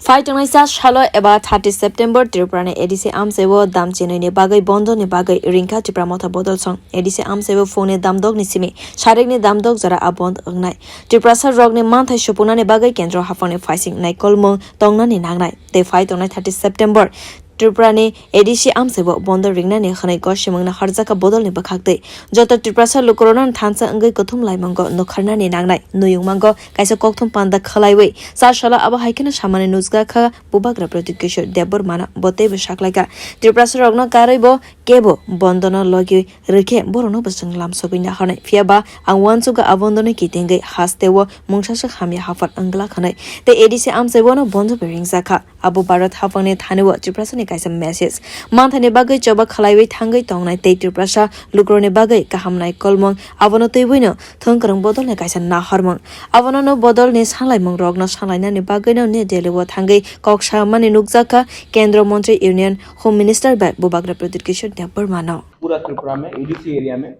Phaitong salo eba 30 September Tipra ne edisi amsewo dam chenoi ne bagai bondo ne bagai ringkha Tipra motha bodol song edisi amsewo phone dam dog ni simi sharik ne dam dog jara abond angnai Tiprasa rok ne manthai shopuna ne bagai kendro hafone phasing nai koimwng tongna ni nangnai te Phaitong 30 September Tipra ne edisi amsewo bondo ringna ne khanai goshimang na harjaka bodol ne bakhakte joto Tiprasa lokoronan thansa ungwi kwthumlai mango nokharna ne nangnai nayungma go kaisa kokthum panda khwlawi salo aba haikena samane nuzga kha bubagra Pradyot debbarman bote saklai Tiprasa rokno karaibo kebo bondona logi rikhe borono basang lam sobina khanai fiaba angwansuga abondone kitenge haste wo mungshasa khamya hafat angla khanai te edisi amsewo no bondo bering zakha abu barat hafane thanewo Tiprasa ne kaisa message manthane bagai choba khwlai thangai tongnai te Tiprasa lukrone bagai kahamnai koimwng abono teibuino thongkrang bodol ne kaisa na harmang abono no bodol ne salai mong rokno salaina ne bagai no ne delewo thangai koksa mane nukjaka केंद्र मंत्री union home minister बै बुबाग्रा Pradyot debbarman पूरा त्रिपुरा में ADC area में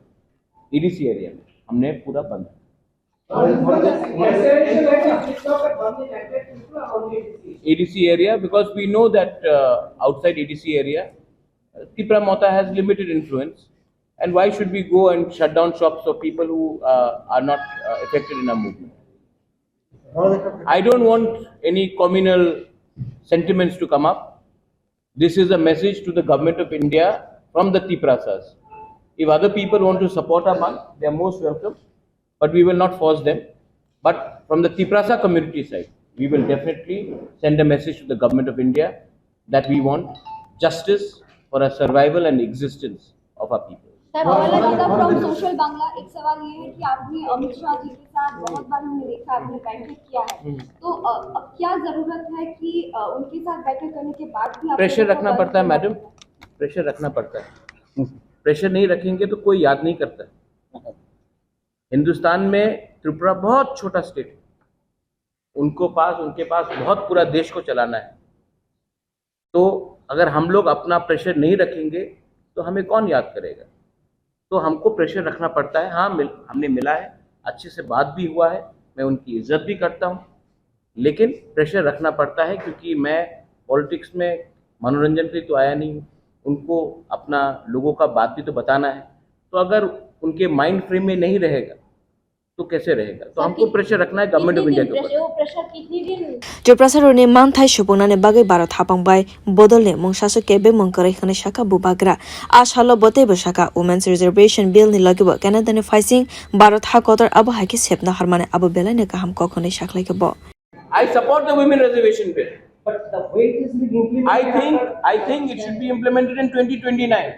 हमने पूरा बंद ADC area because we know that outside ADC area Tipra motha has limited influence and why should we go and shut down shops of people who are not affected in our movement. I don't want any communal sentiments to come up. This is a message to the government of India from the Tiprasas. If other people want to support our bandh, they are most welcome, but we will not force them. But from the Tiprasa community side, we will definitely send a message to the government of India that we want justice for our survival and existence of our people. from social Bangla एक सवाल ये है कि आपने अमित शाह जी के साथ बहुत बार हमने देखा आपने बैठक किया है तो अब क्या जरूरत है कि उनके साथ बैठक करने के बाद भी प्रेशर रखना पड़ता है मैडम, प्रेशर रखना पड़ता है. प्रेशर नहीं रखेंगे तो कोई याद नहीं करता. हिंदुस्तान में त्रिपुरा बहुत छोटा स्टेट है, उनके पास बहुत पूरा देश को चलाना है. तो अगर हम लोग अपना प्रेशर नहीं रखेंगे तो हमें कौन याद करेगा. तो हमको प्रेशर रखना पड़ता है. हाँ हमने मिला है, अच्छे से बात भी हुआ है, मैं उनकी इज्जत भी करता हूँ, लेकिन प्रेशर रखना पड़ता है क्योंकि मैं पॉलिटिक्स में मनोरंजन के लिए तो आया नहीं हूँ. उनको अपना लोगों का बात भी तो बताना है. तो अगर उनके माइंड फ्रेम में नहीं रहेगा तो कैसे रहेगा. तो हमको प्रेशर रखना है गवर्नमेंट ऑफ इंडिया के ऊपर. Tiprasa ne manthai shopuna ne bagai barat hapang bai bodol ne mungshasa kebe mongkare khane shaka bubagra a salo bote bashaka women's reservation bill ni lagibo Canada ne facing barat hakotar abo haki sepna harmane abo bela ne kaham kokhone shaklai ke bo. I support the women reservation bill, but the way it is being implemented, I think it should be implemented in 2029.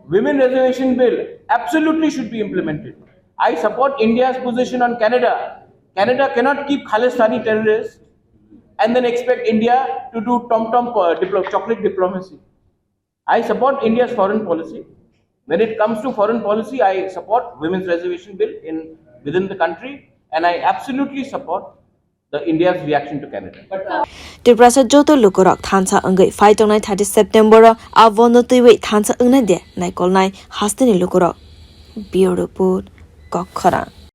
Women reservation bill absolutely should be implemented. I support India's position on Canada. Canada cannot keep Khalistani terrorists and then expect India to do chocolate diplomacy. I support India's foreign policy. When it comes to foreign policy, I support women's reservation bill within the country, and I absolutely support the India's reaction to Canada. Tiprasa joto lukurok thansa ungwi Phaitong 30 September a bondo tiwi thansa ungnai de nai kolnai haste ni lukurok beautiful kokthum.